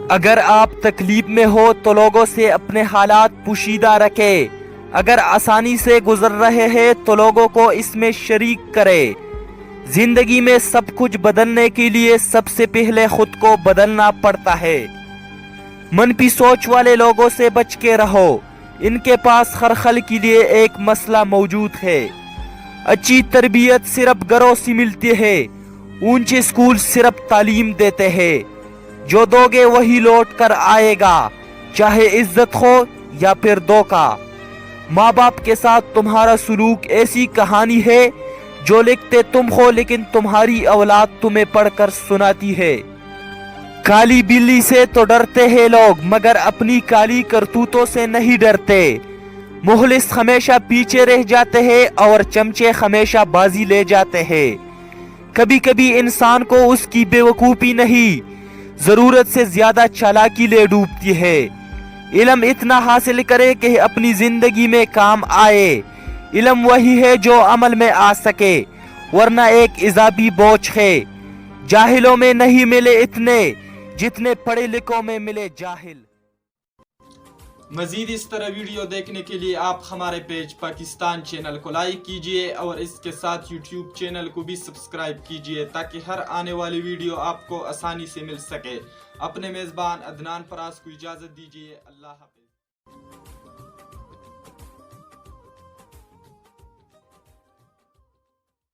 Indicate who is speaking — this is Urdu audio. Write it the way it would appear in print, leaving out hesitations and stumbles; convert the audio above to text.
Speaker 1: اگر آپ تکلیف میں ہو تو لوگوں سے اپنے حالات پوشیدہ رکھے، اگر آسانی سے گزر رہے ہیں تو لوگوں کو اس میں شریک کرے۔ زندگی میں سب کچھ بدلنے کے لیے سب سے پہلے خود کو بدلنا پڑتا ہے۔ منفی سوچ والے لوگوں سے بچ کے رہو، ان کے پاس ہر حل کے لیے ایک مسئلہ موجود ہے۔ اچھی تربیت صرف گھروں سے ملتی ہے، اونچے اسکول صرف تعلیم دیتے ہیں۔ جو دو گے وہی لوٹ کر آئے گا، چاہے عزت ہو یا پھر دھوکا۔ ماں باپ کے ساتھ تمہارا سلوک ایسی کہانی ہے جو لکھتے تم ہو لیکن تمہاری اولاد تمہیں پڑھ کر سناتی ہے۔ کالی بلی سے تو ڈرتے ہیں لوگ مگر اپنی کالی کرتوتوں سے نہیں ڈرتے۔ مخلص ہمیشہ پیچھے رہ جاتے ہیں اور چمچے ہمیشہ بازی لے جاتے ہیں۔ کبھی کبھی انسان کو اس کی بے وقوفی نہیں، ضرورت سے زیادہ چالاکی لے ڈوبتی ہے۔ علم اتنا حاصل کرے کہ اپنی زندگی میں کام آئے۔ علم وہی ہے جو عمل میں آ سکے، ورنہ ایک اضافی بوجھ ہے۔ جاہلوں میں نہیں ملے اتنے جتنے پڑھے لکھوں میں ملے جاہل۔
Speaker 2: مزید اس طرح ویڈیو دیکھنے کے لیے آپ ہمارے پیج پاکستان چینل کو لائک کیجئے اور اس کے ساتھ یوٹیوب چینل کو بھی سبسکرائب کیجئے تاکہ ہر آنے والی ویڈیو آپ کو آسانی سے مل سکے۔ اپنے میزبان عدنان فراز کو اجازت دیجئے۔ اللہ حافظ۔